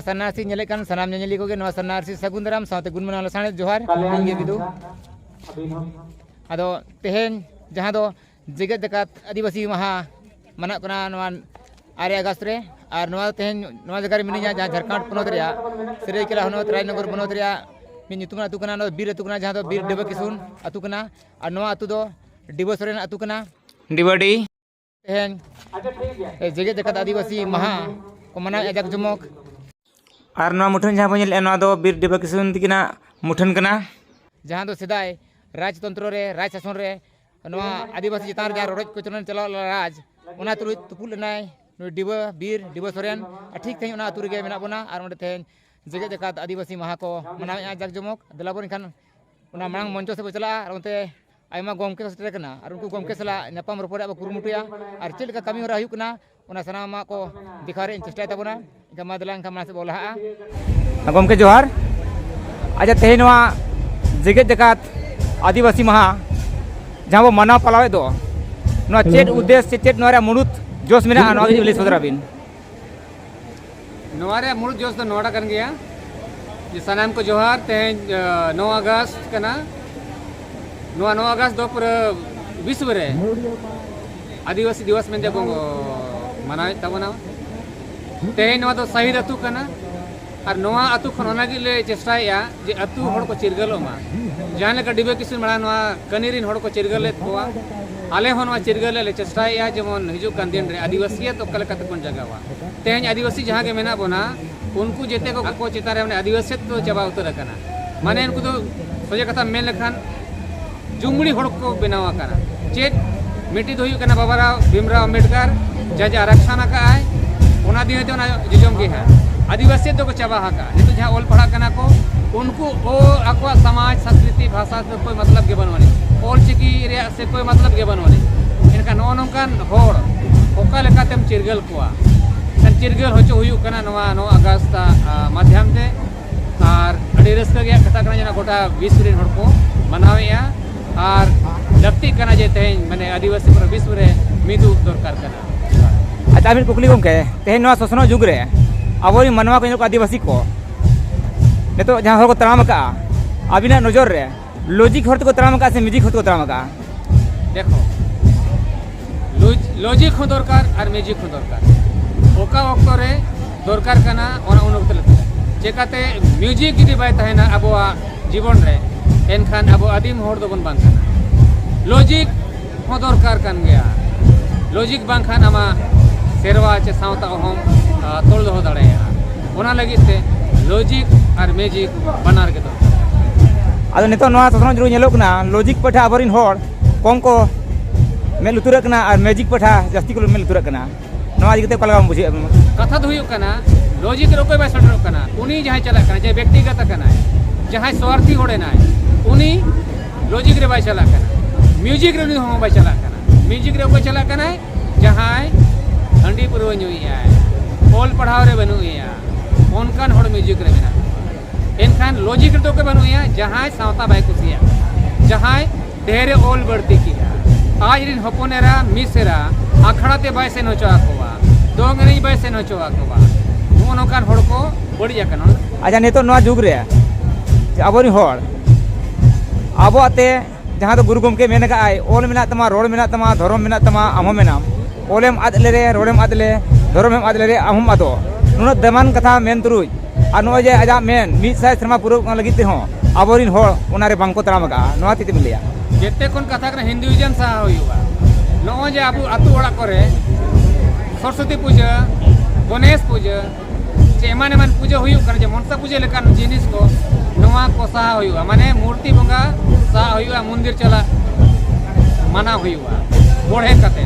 सन्नासी नेले कान सनाम नेली को सन्नासी सगुंदराम साथे गुणमना लसाने जोहार इंगे बिदु अदो तेहेन जहां दो जेगत जकात आदिवासी महा मना कना 8 अगस्त रे और तेहेन जगह रे मिनिया जहां झारखंड पोनोत रे सरायकेला होनोत रायनगर पोनोत रे मिन ᱧᱩᱛᱩᱢᱟᱱ ᱟᱹᱛᱩ ᱠᱟᱱᱟ ᱵᱤᱨ ᱟᱹᱛᱩ ᱠᱟᱱᱟ ᱡᱟᱦᱟᱸ ᱫᱚ ᱵᱤᱨ ᱰᱤᱵᱟᱹ ᱠᱤᱥᱩᱱ ᱟᱹᱛᱩ ᱠᱟᱱᱟ ᱟᱨ ᱱᱚᱣᱟ ᱟᱹᱛᱩ ᱫᱚ ᱰᱤᱵᱟᱹ ᱥᱚᱨᱮᱱ ᱟᱹᱛᱩ ᱠᱟᱱᱟ ᱰᱤᱵᱟᱹᱰᱤ ᱛᱮᱦᱮᱧ ᱡᱮᱜᱮᱛ ᱡᱟᱠᱟᱛ ᱟᱹᱫᱤᱵᱟᱹᱥᱤ ᱢᱟᱦᱟ ᱠᱚ ᱢᱟᱱᱟᱣ ᱡᱟᱠ ᱡᱚᱢᱚᱠ ᱟᱨ ᱱᱚᱣᱟ ᱢᱩᱴᱷᱟᱹᱱ ᱡᱟᱦᱟᱸ ᱵᱚᱱ ᱧᱮᱞᱮᱜᱼᱟ ᱱᱚᱣᱟ ᱫᱚ ᱵᱤᱨ ᱰᱤᱵᱟᱹ ᱠᱤᱥᱩᱱ ᱛᱤᱠᱤᱱᱟᱜ ᱢᱩᱴᱷᱟᱹᱱ ᱠᱟᱱᱟ ᱡᱟᱦᱟᱸ ᱫᱚ ᱥᱮᱫᱟᱭ ᱨᱟᱡᱽᱛᱚᱱᱛᱨᱚ ᱨᱮ ᱨᱟᱡᱽ ᱥᱟᱥᱚᱱ ᱨᱮ ᱱᱚᱣᱟ ᱟᱹᱫᱤᱵᱟᱹᱥᱤ ᱪᱮᱛᱟᱱ ᱨᱮ ᱡᱟᱦᱟᱸ ᱨᱚᱰᱚᱡ ᱠᱚᱪᱞᱚᱱ ᱪᱟᱞᱟᱣ ᱨᱟᱡᱽ ᱚᱱᱟ ᱛᱩᱞᱩᱡ ᱛᱩᱯᱩᱫ ᱞᱮᱱᱟᱭ ᱰᱤᱵᱟᱹ ᱵᱤᱨ ᱰᱤᱵᱟᱹ ᱥᱚᱨᱮᱱ ᱴᱷᱤᱠ ᱛᱮᱦᱮᱧ ᱚᱱᱟ ᱟᱹᱛᱩ ᱨᱮᱜᱮ ᱢᱮᱱᱟᱜ ᱵᱚᱱᱟ ᱟᱨ ᱚᱸᱰᱮ ᱛᱮᱦᱮᱧ जेगत जकात आदिवासी महा को मनावेगा जाक जमक दिलाबन खान उना मांग मंचो से चला और उनते आयमा गोमके सेटर कना और उनको गोमके सला नपाम रपोरे अब कुरुमुटुया और चेल का कमी होरा हुकना उना सनामा को दिखारे चेष्टा तबना गमा दलांग खमा से बोला गोमके जोहार आजा तेहेनवा जेगत जकात आदिवासी महा जहां वो मनाव पलावे दो नो चेट उद्देश्य चेट नोरा मुनुत जोश मेना नो गे सदराबिन नोरे मुड़ जोश तो नोड़ा कर गया जे सनाम को जोहार तेज 9 अगस्त कना 9 अगस्त दो पर विश्व रे आदिवासी दिवस में देखो मनाए तबना तेज नवा तो शहीद अतु कना और नवा अतु खनोना गिले चेष्टाया जे अतु होड़ को चिरगलो मा जाने का डिबे किसिन मड़ा नवा कनीरिन होड़ को चिरगले तोवा आले होनवा चिरगले ले चेष्टाया जेमन हिजु कान दिन रे आदिवासी तो कलकत कोन जगहवा तेज आदिवासी जहां के मेना बोना उनको जेते को आको चितारे माने आदिवासी तो चबा उतर कना माने उनको तो सोजे कथा मेन लखान जुमड़ी होड़ को बनावा कना चेत मिट्टी दोयु कना बाबाराव भीमराव अंबेडकर जज आरक्षण का आय ओना दिन ते ओना जिजम के है आदिवासी तो को चबा हाका नितो जहां ओल पढ़ा कना को उनको ओ आको समाज संस्कृति भाषा से कोई मतलब के बनवानी ओल चिकी रे से कोई मतलब के बनवानी इनका नो नोंकान होड़ ओका लेकातेम चिरगल कोआ चिरगल होचो हुयु कना नवा 9 अगस्त माध्यम ते और अड़ी रस्का गया कथा कना जना गोटा 20 दिन होड़ को मनावेया और लक्ति कना जे तेज माने आदिवासी पर विश्व रे मिदु दरकार कना अच्छा अबिन कुकली गोमके तेज नवा सोसनो जुग रे अबोरी मनवा को आदिवासी को नितो जहां होड़ को तराम का अबिना नजर रे लॉजिक होड़ को तराम का से म्यूजिक होड़ को तराम का देखो लॉजिक हो दरकार और म्यूजिक हो दरकार ओका वक्त रे दरकार कना ओना उन वक्त ले चेकाते म्यूजिक जदि बाय तहेना अबोआ जीवन रे एनखान अबो आदिम होड़ दो बन बांखाना लॉजिक हो दरकार कान गया लॉजिक बांखान आमा सेरवा चे सावता हम तोल दो दाड़ेया ओना लगी ते लॉजिक और म्यूजिक बनार के दो आदो नितो नवा सोसनो जरू नेलो कना लॉजिक पठा अबरिन होड़ कम को मेल उतुर कना और म्यूजिक पठा जास्ती को मेल उतुर कना नवा दिगते कलगा बुझे कथा दो हुयु कना लॉजिक रो कोई बाय सटर कना उनी जहां चला कना जे व्यक्तिगत कना जहां स्वार्थी होड़े ना उनी लॉजिक रे बाय चला कना म्यूजिक रे हो बाय चला कना म्यूजिक रे कोई चला कना जहां हंडी पुरव नुइया ओल पढ़ाव रे बनुइया ओनकान होड़ म्यूजिक रे मेना एनखान लॉजिक रे तो के बनुइया जहां सावता बाय कुसिया जहां ढेरे ओल बढ़ती की आज रिन हपोनेरा मिसेरा आखड़ा ते बाय सेन होचो आकोवा दोंगरी बाय सेन होचो आकोवा ओनकान होड़ को बड़ी कना अच्छा नितो नवा जुग रे अबोरी होड़ आबो आते जहां तो गुरु गोमके मेन का आय ओल मेना तमा रोड मेना तमा धर्म मेना तमा आमो मेना ओलेम आदले रे रोडेम आदले धर्मम आदले रे आमम आदो नुना दमान कथा मेन तुरुज आ नो जे आजा मेन मिद साय शर्मा पुरो लगी ते हो आबोरिन होड़ ओना रे बांको तराम का नवा तिते मिलिया जेते कोन कथा करे हिंदुइजम सा होयुवा नो जे आबु अतु ओड़ा करे सरस्वती पूजा गणेश पूजा जे एमान एमान पूजा हुयु करे जे मनसा पूजा लेकान जिनिस को नवा को सा हुयुवा माने मूर्ति बंगा सा हुयुवा मंदिर चला माना हुयुवा बोढ़े कते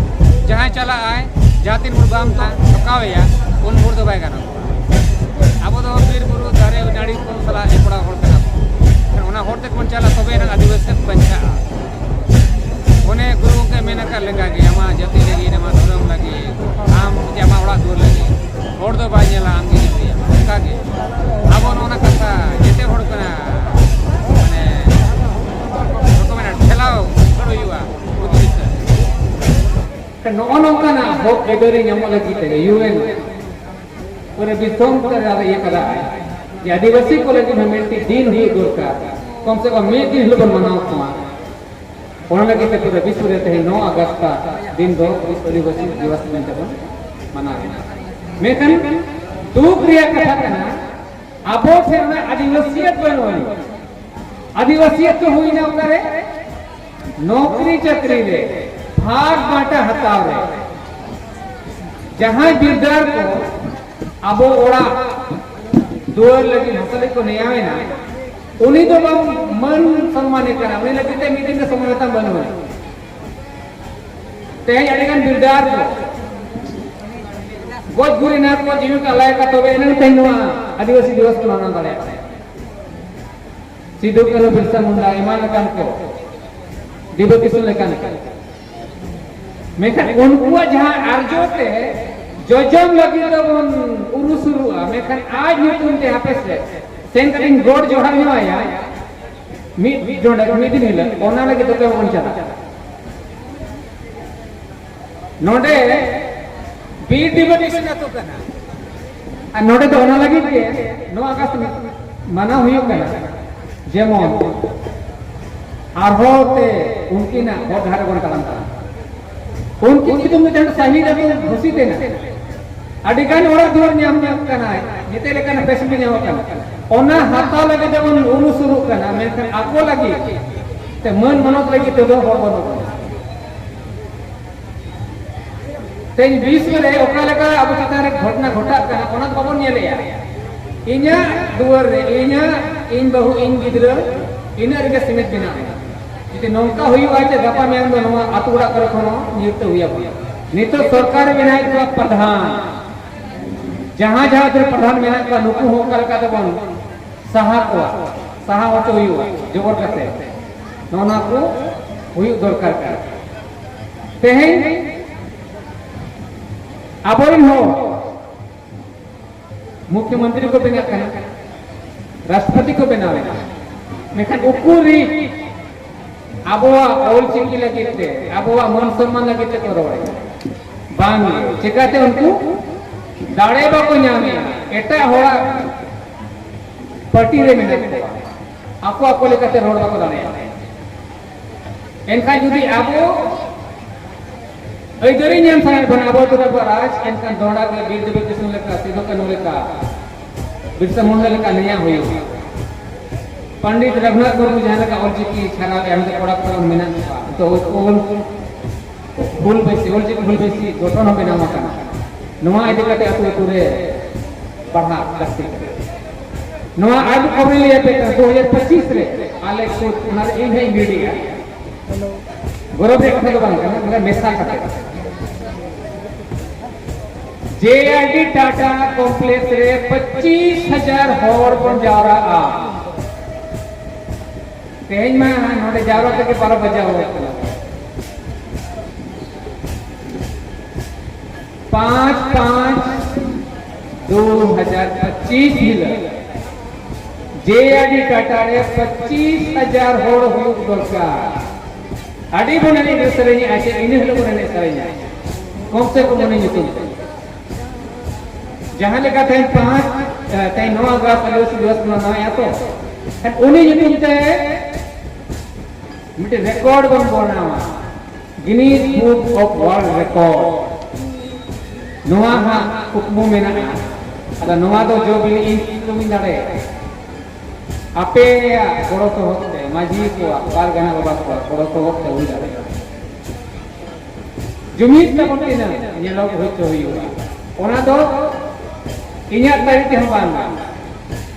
जहां चला आए जातिन मुरबाम ता ठकावेया उन मुर दो बाय गाना आबो दो बीर बुरु दारे नाड़ी को सला एपड़ा होड़ कना ओना होड़ ते कोन चला तबे ना आदिवासी पंचा ओने गुरु के मेना का लेगा के आमा जाति लगी नमा धर्म लगी आम जामा ओड़ा दूर लगी होड़ दो बाय नेला आम के दिया का के आबो ओना कथा जेते होड़ कना माने तो मेना ठेलाओ करो युवा नो नोंकाना होप एगरी ᱧᱟᱢᱚᱜ ᱞᱟᱹᱜᱤᱫ ᱛᱮ यूएन पूरे विश्व ये करा है आदिवासी को लगे मिट्टी दिन हुई दरकार कम से कम 1 दिन बन मनाव को लगे पूरे विश्व रे 9 अगस्त का दिन दो आदिवासी दिवस में मनाव मेकन दुख रिया कथा कना अब से आदिवासियत बनवानी आदिवासियत तो हुई ना उनरे नौकरी चाकरी रे भाग बाटा हताव रे जहां बिरदार को अब ओड़ा दुआर लगी हसले को नहीं आवे ना उन्हीं तो मन सम्मान करा उन्हीं लगी ते मीटिंग के समानता बनवा ते अड़ेगन बिरदार को गोज गुरीनाथ को जीविका लायक तबे एनन तेनवा आदिवासी दिवस को मनाना दड़े सिद्धू करो बिरसा मुंडा ईमान कान को दिबो किसुन लेकान मेखन उनको जहां अर्जोते जोजम लगी तो उन उरुसुरुआ मेखन आज नुतुन ते हापे से सेंकरिंग रोड जोहर में आया मी जोंडा मी दिन हिल ओना लगे तो के उन चला नोडे बीट डिबोटिशन तो कना आ नोडे तो ओना लगी के 9 अगस्त मना हुई कना जेमोन आरहोते उनकी ना बहुत धारे कोन कलंता उनकी तुम जन सही रे खुशी देना अडिगान ओरा दुआर ᱧᱟᱢ कना जिते लेकन पेशेंट ᱧᱟᱢ कना ओना हाता लगे जबन उनु शुरू कना मेखन आको लगी ते मन मनोत लगी तो दो हो बनो ते विश्व रे ओका लगा अब चिता रे घटना घटा कना ओना बाबन नेलेया इन्या दुआर रे इन्या इन बहु इन गिदरा इना रे सीमित बिना जिते नौका हुई आचे गपा में दो नवा आतुड़ा कर खनो नियुक्त हुई नितो सरकार बनाई तो प्रधान जहां जहां तेरे प्रधान मेना का नुकु हो कर का तबन सहा होते हुई जोर करते नोना को हुई दरकार का तेहे अबोइन हो मुख्यमंत्री को बना करना राष्ट्रपति को बनावे मेखन उकुरी आबोआ ओल चिकी लगी थे आबोआ मन सम्मान लगी थे तो रोड़े बांग चिकाते उनको दाड़े बाको ᱧᱟᱢᱮ एटा होड़ा पार्टी रे मिले आको आको लेकाते रोड बाको दाड़े एनका जुदी आबो ऐदरी ᱧᱟᱢ साय बन आबो तो राज एनका दोड़ा के बीर देव कृष्ण लेका सिद्धू कनु लेका बिरसा मुंडा लेका नया हुई पंडित रघुनाथ मुर्मू जहां लेका ऑलचिकी छाना एम ते कोड़ा को मेना तो ओल फूल बेसी ऑलचिकी फूल बेसी गठन हो बेना मका नवा इदि कते अतु तुरे पढ़ा लक्ष्य नवा आज खबर लिया पे 2025 रे आले को उनार इन है मीडिया गौरव रे कथा बांग ना मेसा कते जेआरडी टाटा कॉम्प्लेक्स रे 25,000 होड़ बन जा रहा तेज में नोटे जारो के 12 बजे हो 5/5/2025 हिल जेआरडी टाटा रे 25,000 होड़ हुई दरकार आडी बनने के सरेनी आचे इन हिल बनने सरेनी कम से कम नहीं तुम जहां लेका थे 9 अगस्त दिवस मनाया तो उन्हीं युतुम ते मिटे रिकॉर्ड बन बनावा Guinness book of world record नोआ हा कुकमु मेना अदा नोआ दो जो बिल इन तुमिन दाड़े आपे गोड़ो तो होते माजी को बार गाना बाबा को गोड़ो तो होते हुई दाड़े जुमीद में कोते ना ये लोग होते हुई ओना दो इन्या तारीख हम बांगा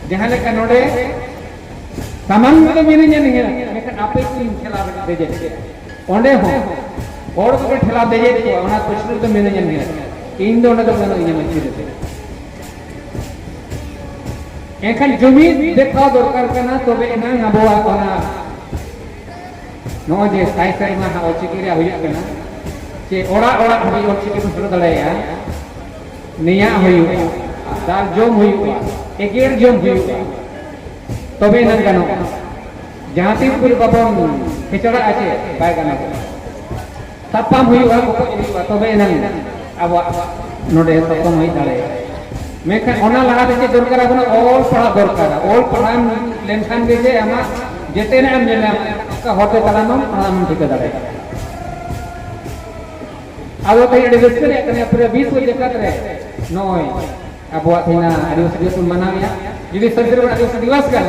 जहां लेका नोडे सामान तो मेरे नहीं है लेकिन आपे तीन ठेला दे दे ओंडे हो और को ठेला दे दे तो ओना कुछ तो मेरे नहीं है इन दोनों तो बनो इन्हें मच्छी देते एखन जुमीद देखा दरकार करना तो बे ना अबोआ कोना नो जे साई साई मा हा ओचिकी रे हुई करना जे ओड़ा ओड़ा हबी ओचिकी को सुरो दड़ाया निया हुई दाल जोम हुई एकेर जोम हुई तबे नन गानो जहां तीन पूरी बाबम खिचड़ा आचे बाय गानो तापाम हुई को तबे नन अब नोडे तपम हुई दाड़े मेखान ओना लगा दे दरकार अपना ऑल पढ़ा दरकार ऑल पढ़ा लेनखान के जे आमा जेते ना हम जेला का होते तलाम पढ़ा मन ठीक दाड़े आदो तई डिस्कस करे पूरे 20 बजे का करे नोय अबवा थिना आदिवासी दिवस मनाया यदि सरकार आदिवासी दिवस का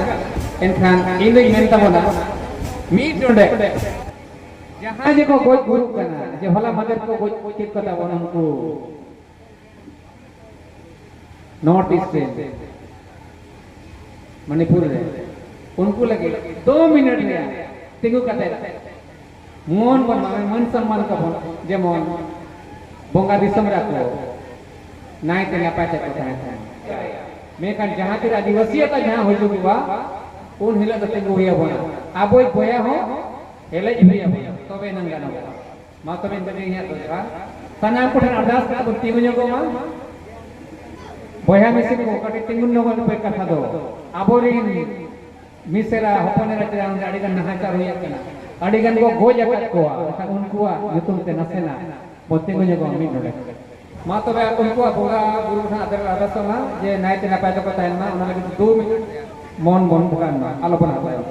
एनखान इन दो मेन तबना मीट नोडे जहां जे को गोज गुरु कना जे होला मदर को गोज ठीक कता उनको नॉर्थ ईस्ट मणिपुर रे उनको लगे 2 मिनट रे तिंगु कते मन बन मन सम्मान का जेमन बोंगा दिसम राखो नाय ते नापाय ते कथा है मेकान जहां ते आदिवासी का जहां होइलु बा उन हिला ते तिंगु होया बना आबोय बोया हो हेले इबिया तबे नंगा न मा तबे बजे हिया तो सनाम को अरदास का तिंगु जगो मा बोया मिसिन को कटे तिंगुन नो पे कथा दो आबोरिन मिसेरा हपनेरा चरान अडिगन नहाचार होया कना अडिगन को गोज अकत को उनको युतुम ते नसेना पोतिंगु जगो मी नोडे मा तबे उनको बोगा गुरु ठा अदर अरदासमा जे नायते नापाय तो कथा ना ओना लगे 2 मिनट मन मन बुकान मा आलोपना होय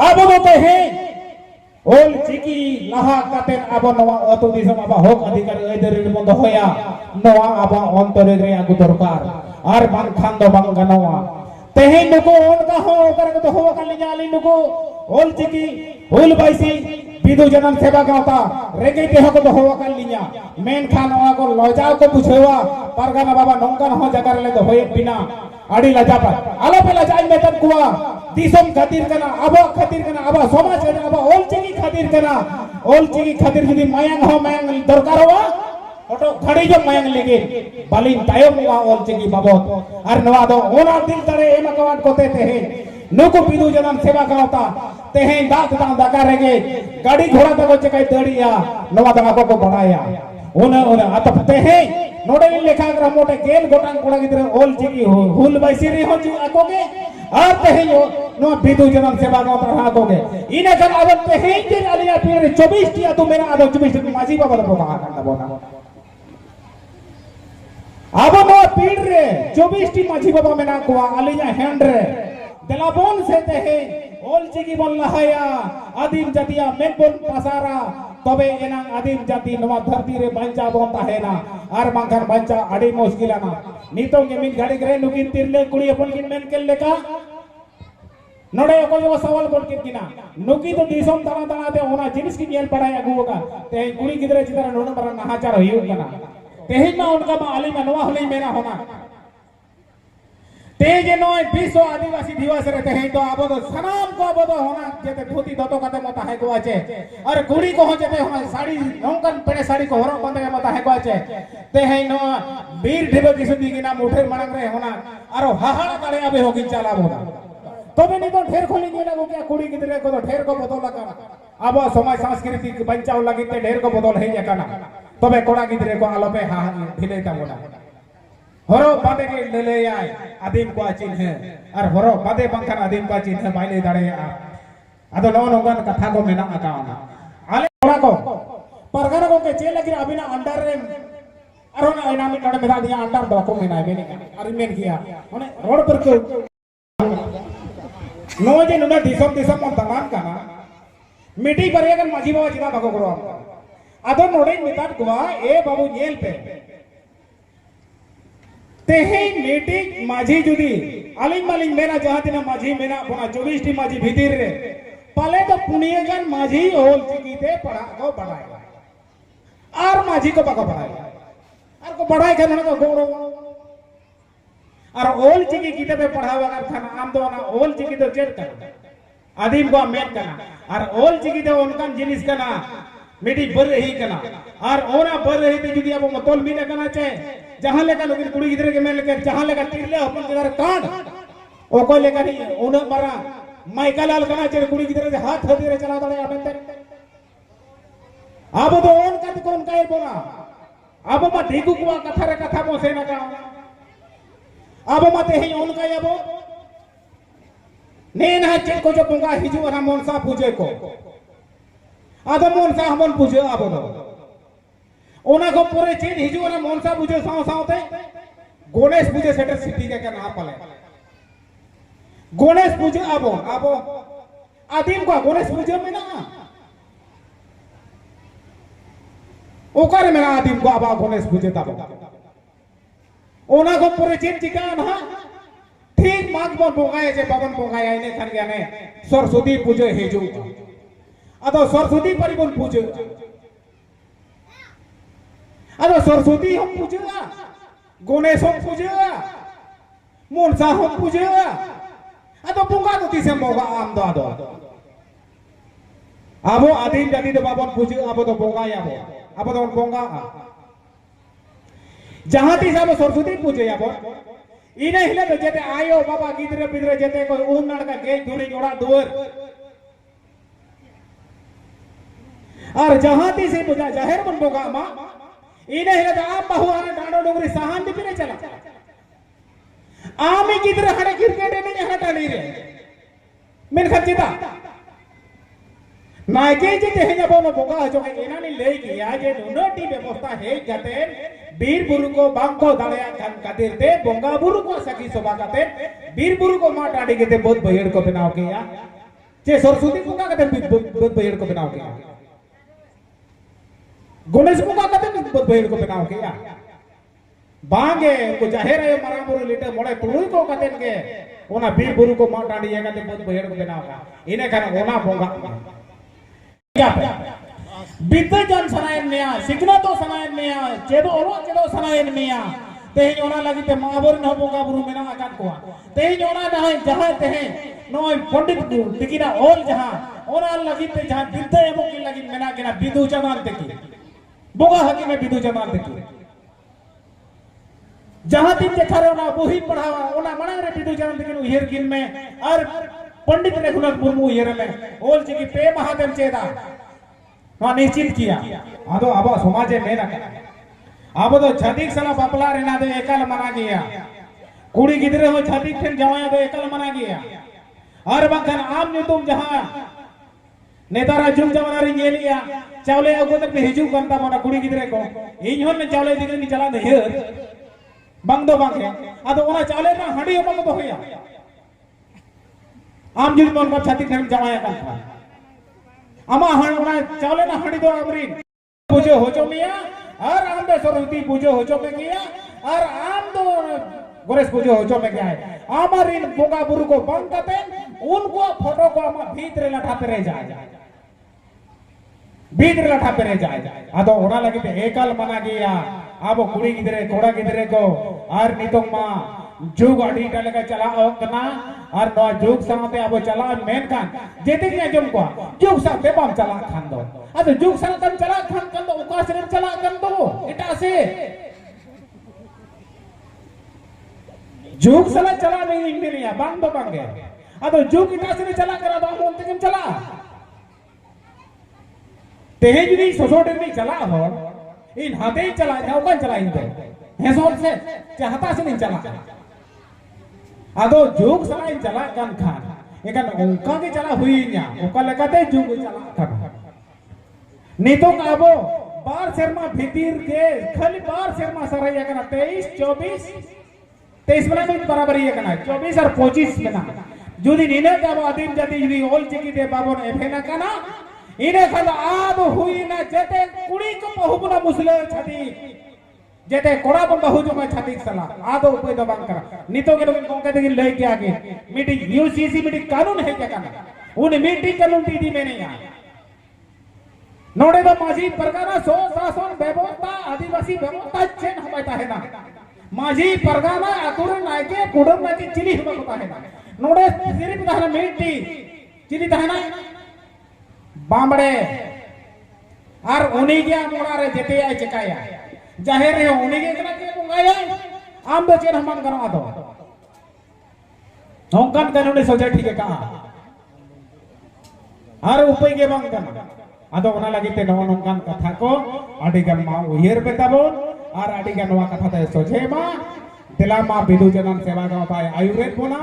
अब बोते हैं ओल चिकी लहा कातेन अब नवा अतु दिसम अब हक अधिकार एदर बंद होया नवा अब अंतरे रे आगु दरकार आर बान खान दो बान गनवा तेहे नुको उनका हो कर तो हो कल जाली नुको ओल चिकी हुल बाइसी बिदु जनम सेवा गावता रेगे के हक तो हो कल लिया मेन खान नवा को लजाव को बुझेवा परगाना बाबा नंगन हो जगर ले तो होए बिना आड़ी लजा पर आलो पे लजाई मेतन कुआ दिसम खातिर कना अब खातिर कना अब समाज कना अब ओल चिकी खातिर कना ओल चिकी खातिर जदी मायांग हो मायांग दरकार होवा ओटो घड़ी जो मायांग लेगे बालिन तायम वा ओल चिकी बाबत आर नवा दो ओना दिल तरे एमा कवाट कोते ते है नुको बिदु जनम सेवा गावता ते है दात दा दका रेगे गाड़ी घोड़ा तको चकाई दड़िया नवा दगा को बनाया ओने ओने अतपते है नोडे लेखा कर मोटे गेल गोटांग कोड़ा गिदरे ओल चिकी हुल बाइसिरी हो जि आकोगे और तेहे नो बिदु जनम सेवा गावत रहा कोगे इने कन अब तेहे जे आलिया पीर 24 टिया तू मेरा आदो 24 माजी बाबा को कहा करता बोना अब नो पीर रे 24 टी माजी बाबा मेना को आलिया हैंड रे दलाबोन से तेहे ओल चिकी बोल लहाया आदिम जातिया मेनबोन पासारा तबे एना आदिम जाति नवा धरती रे बांचा बोता है ना आर मांगन बांचा आड़ी मुश्किल ना नीतो के मिन गाड़ी करे नुकिन तिरले कुड़ी अपन किन मेन के लेका नोडे को जो सवाल कोड किना नुकी तो दिसम तना तना ते ओना जिनिस की नेल पड़ाया गुगा ते कुड़ी गिदरे चितरा नोन पर नहाचार होई कना तेहि मा उनका मा आली मनवा होली मेना होना ते जे नो विश्व आदिवासी दिवस रे ते तो अब तो सनाम को अब तो होना जेते धोती धोतो कते मता है को आचे और कुड़ी को हो जेते होना साड़ी नौकन पेड़े साड़ी को हरो बंदे मता है को आचे ते है नो वीर ढेबे किसुदी की नाम उठे मनक रे होना और हाहाड़ा करे अबे होगी चला बोला तो भी नहीं तो ढेर खोली गेला को क्या कुड़ी गिदरे को तो ढेर को बदल लगा अब समाज संस्कृति बचाव लगी ते ढेर को बदल है जकाना तबे कोड़ा गिदरे को आलोपे हा ढिलेता बोला हरो बादे के लेले आय आदिम को चिन्ह है और हरो बादे बंखन आदिम को चिन्ह बाइले दाड़े आदो नो नोगन कथा को मेना आकाना आले कोड़ा को परगना को के चेले कि अबिना अंडर रे अरोना इना में नोडे मेदा दिया अंडर दो को मेना बेनी अरि मेन किया माने रोड पर के नो जे नुना दिसम दिसम मन तमान काना मिटी पर एकन माझी बाबा जिना भागो करो आदो नोडे मितात गोवा ए बाबू नेल पे तेहे मीटिंग माझी जुदी आलिम मालिम मेना जहां तिना माझी मेना बना 24 टी माझी भीतर रे पाले तो पुनियगन माझी ओल चिकीते पढ़ा को बढ़ाए और माझी को बाको बढ़ाए और को बढ़ाए के को गोड़ो और ओल चिकी किते पे पढ़ावा कर खाना आम दो ना ओल चिकी तो चेक कर आदिम को मेन करना और ओल चिकी तो उनकन जिनिस करना मिटी बर रही कना और ओना बर रही ते जुदी अब मतोल मिने कना चे जहां लेका लोगिन कुड़ी गिदरे के मेल के जहां लेका तिरले अपन के घर काट ओको लेकर ही उन मारा माइकल अलकना चे कुड़ी गिदरे से हाथ हदी रे चला दड़े आबेते अब तो ओन कत कोन काय बोला अब मा ढिगु कुआ कथा रे कथा मो से ना का अब मते ही ओन काय अब ने ना चे को जो बोंगा हिजु ना मोनसा पूजे को आदो मोनसा हमन पूजे अब दो ओना को पूरे चीज हिजु ना मोनसा पूजे साव सावते गणेश पूजे सेटर सिटी के ना पाले गणेश पूजे अब आदिम को गणेश पूजे में ना ओकर में आदिम को अब गणेश पूजे तब ओना को पूरे चीज चिका ना ठीक माग बन बोगाए जे बाबन बोगाए आइने खान गया ने सरस्वती पूजे हिजु अदो सरस्वती परिबन पूजे अदो सरस्वती हम पूजे गणेश हम पूजे मोनसा हम पूजे अदो बोगा तो तिसे बोगा आम दो अदो आबो आदिम जाति दो बाबन पूजे आबो तो बोगा आबो तो बोगा जहां तिस आबो सरस्वती पूजे आबो इने हिले तो जेते आयो बाबा गिदरे बिदरे जेते को उन नड़का के धुरी ओड़ा दुवर और जहां ती से बुझा जाहिर बन बोगा मा इने हिले तो आप बहु आने डांडो डोगरी सहान दिपिने चला आमी गिदरे हड़े क्रिकेट ने हटा नहीं रे मेन खचिता नाइके जे तेहे जबो बोगा जो एना ने ले गया जे नोटी व्यवस्था है जाते बीर बुरु को बांको दाड़या खान खातिर ते बोंगा बुरु को सखी सभा काते बीर बुरु को मा टाडी के ते बहुत बहेड़ को बनाव किया जे सरस्वती बुका काते बहुत बहेड़ को बनाव किया गणेश बुका काते बहुत बहेड़ को बनाव किया बांगे को जाहिर है मारा बुरु लेटे मोड़े तुरुई को काते के ओना बीर बुरु को मा टाडी ये काते बहुत बहेड़ को बनाव का इने खान ओना बोंगा बिद्दे जन सनायन मिया सिग्नो तो सनायन मिया चेदो ओलो चेदो सनायन मिया तेही ओना लगी ते माबोर न बोगा बुरु मेना आकान को तेही ओना न जहां तेहे नोय पंडित दिकिना ओल जहां ओना लगी ते जहां बिद्दे एमो की लगी मेना केना बिदु जमान तेकी बोगा हकी में बिदु जमान तेकी जहां तीन जे थारे ओना बुही पढ़ावा ओना मना रे बिदु जमान तेकी उहेर किन में और पंडित रघुनाथ मुर्मू उहेर में ओल जी की पे महादेव चेदा निश्चित किया आदो अब समाजे मेना अब तो छातीक सला बापला रेना दो एकल मना गया कुड़ी गिदरे हो छातीक ठेन जवाया दो एकल मना गया और बंकन आम नुतुम जहां नेतारा जुग जमाना रे गेलिया चावले अगो तक हिजू करता मना कुड़ी गिदरे को इन होन चावले दिगन नि चला दे बंग दो बंग आदो ओना चावले ना हडी बंग दो होया आम जुग मन को छातीक ठेन जवाया का अमा हणना चावले ना हड़ी दो अमरीन पूजे होचो मिया और आम दे सरस्वती पूजे होचो में किया और आम दो गणेश पूजे होचो में क्या है आमरीन बोगा बुरु को बंद करते उनको फोटो को अमा भीतर लठा पे रह जाए भीतर लठा पे रह जाए आदो ओना लगी ते एकल मना गया अब कुड़ी गिदरे कोड़ा गिदरे को और नितों मा जुग अडी डाले का चला कना और नो जुग सामते अब चला मेन कान जेते के जम को जुग सामते बम चला खान दो अद जुग सामते चला खान कर दो उकास रे चला कर दो इटा से जुग साला चला नहीं इंडिया बांग दो बांगे अद जुग इटा से चला करा दो बोलते के चला तेहे जदी सोसोटे में चला हो इन हाथे ही चला जाओ कौन चला इन दे हेसोल से चाहता से नहीं चला आदो जुग सला इन चला कन खान एकान उनका के चला हुई न्या ओका लगाते जुग चला खान नीतो काबो बार शर्मा भीतिर के खाली बार शर्मा सराय कना 23 24 23 बना में बराबर ये कना 24 और 25 बना जुदी नीने काबो आदिम जाति जुदी ओल चिकी दे बाबो ने फेना कना इने खान आद हुई ना जेते कुड़ी को बहुबुना मुसले छदी जेते कोड़ा बम बहु जो मैं छाती सला आदो उपाय दो बांग करा नीतो के लोग कोंके देगी ले के आगे मीटिंग यूसीसी मीटिंग कानून है क्या करना उन मीटिंग कानून दी में नहीं आ नोड़े दो माजी परगाना सो शासन व्यवस्था आदिवासी व्यवस्था चेन हमायता है ना माजी परगाना अकुर नायके कुडम नायके चिली हमायता है ना नोड़े सिर्फ दाना मीटिंग चिली दाना बांबड़े और उन्हीं के मोड़ा रे जेते आए चकाया जाहिर है उन्हीं के इतना के बुंगाया आम दो चेन हम करा दो नौकान कानून सोचा ठीक है कहा और उपाय के बांग कना आदो ओना लगिते नवा नौकान कथा को आडी गान मा उयर बेताबोन और आडी गान नवा कथा ते सोचे मा तेला मा बिदु जनन सेवा गा पाए आयुरेत बोना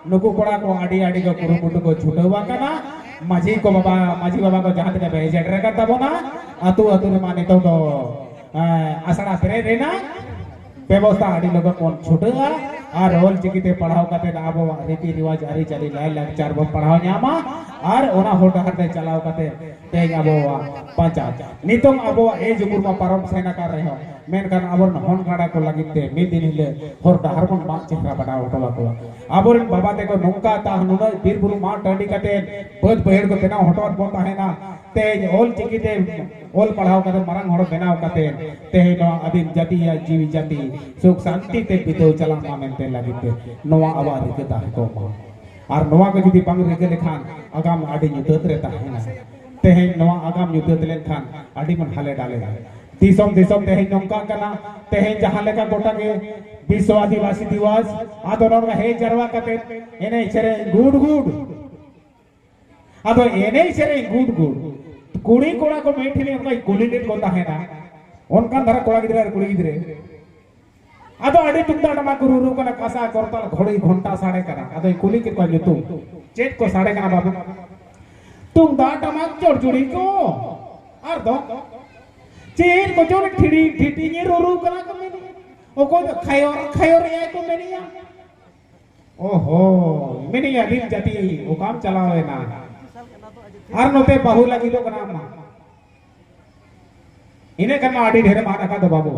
नुकु कोड़ा को आडी को कुरुमुटु को छुटवा कना माझी बाबा को जहां तक भेजेड रे का तबोना अतु रे माने तो आसड़ा पेरे रेना व्यवस्था आड़ी लोग कौन छुटेगा और ओल चिकिते पढ़ाओ करते आबो रीति रिवाज आरी चली लाय लाचार बो पढ़ाओ न्यामा और ओना होटा हरते चलाओ करते तेज आबो पांचा नितों आबो ए जुगुर मा पारम सेना कर रहे हो मेन कान आबोर होन गाड़ा को लगिते मी दिन ले होटा हरमन मा चेहरा बनाओ होटवा को आबोर बाबा ते को नोंका ता नुना बीर बुरु मा टंडी करते पद बहेड़ को तेना होटवा बोता है ना तेज ओल चिकिते ओल पढ़ाओ करते मरंग होड़ बनाओ करते तेज नो आदिम जाति या जीवी जाति सुख शांति ते बितो चला मा मेनते लगिते नोवा आवा रिकता को मा और नोवा को जुदी बांग रिके लेखान आगाम आडी युतत रे ताहेना तेहे नोवा आगाम युतत लेखान आडी मन हाले डाले दिसम तेहे नोंका कना तेहे जहां लेका गोटा के विश्व आदिवासी दिवस आदो नोर हे जरवा कते एने चरे गुड गुड आदो एने चरे गुड गुड कुड़ी कोड़ा को मेठिले उनका कुलीनेट को ताहेना उनका धरा कोड़ा गिदरे कुड़ी गिदरे आदो आडी तुंदा टमा गुरु कना कासा करतल घोड़ी घंटा साड़े कना आदो कुली के को जुतु चेत को साड़े कना बाबू तुंदा टमा चोड़चुड़ी को और दो चेत को जोर ठिड़ी ठिटी ने रोरू कना को मेनी ओ को खायोर या को मेनिया ओहो मेनिया दिन जाती ओ काम चलावे ना और नोते बहु लगी तो कना मा इने कना आडी ढेर मा रखा दो बाबू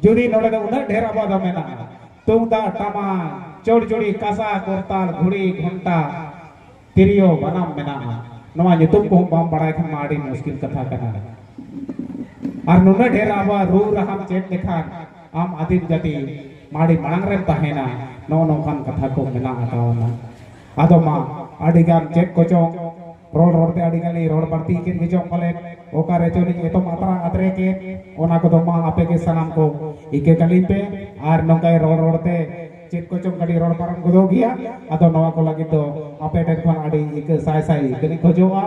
जुरी नोड़े दो उन्हें ढेर आबाद मेना तुंदा टमा चोड़चुड़ी कासा कोरताल घुड़ी घंटा तिरियो बनाम मेना नवा युतुम को बाम बड़ाई खन माड़ी मुश्किल कथा कना और नुने ढेर आबा रू रहम चेत लेखान आम आदिम जाति माड़ी मणंग रे ताहेना नो नोखान कथा को मेना आकावना आदो मा आडिगान चेत को चो रोड ते आडिगाली रोड बढ़ती के जो कले ओका रेचोनी एतो मात्रा अतरे के ओना को दोमा आपे के सनाम को इके कली पे आर नोकाय रोड ते चेत को चम कडी रोड परम गदो गया अतो नवा को लगी तो आपे टेन खन आडी इके साय साय कनी खोजोआ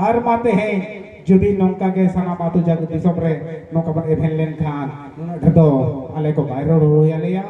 आर माते है जुदी नोका के सनाम आतु जग दिसम रे नोका बन एभेन लेन खान ढदो आले को बायरो रोया लिया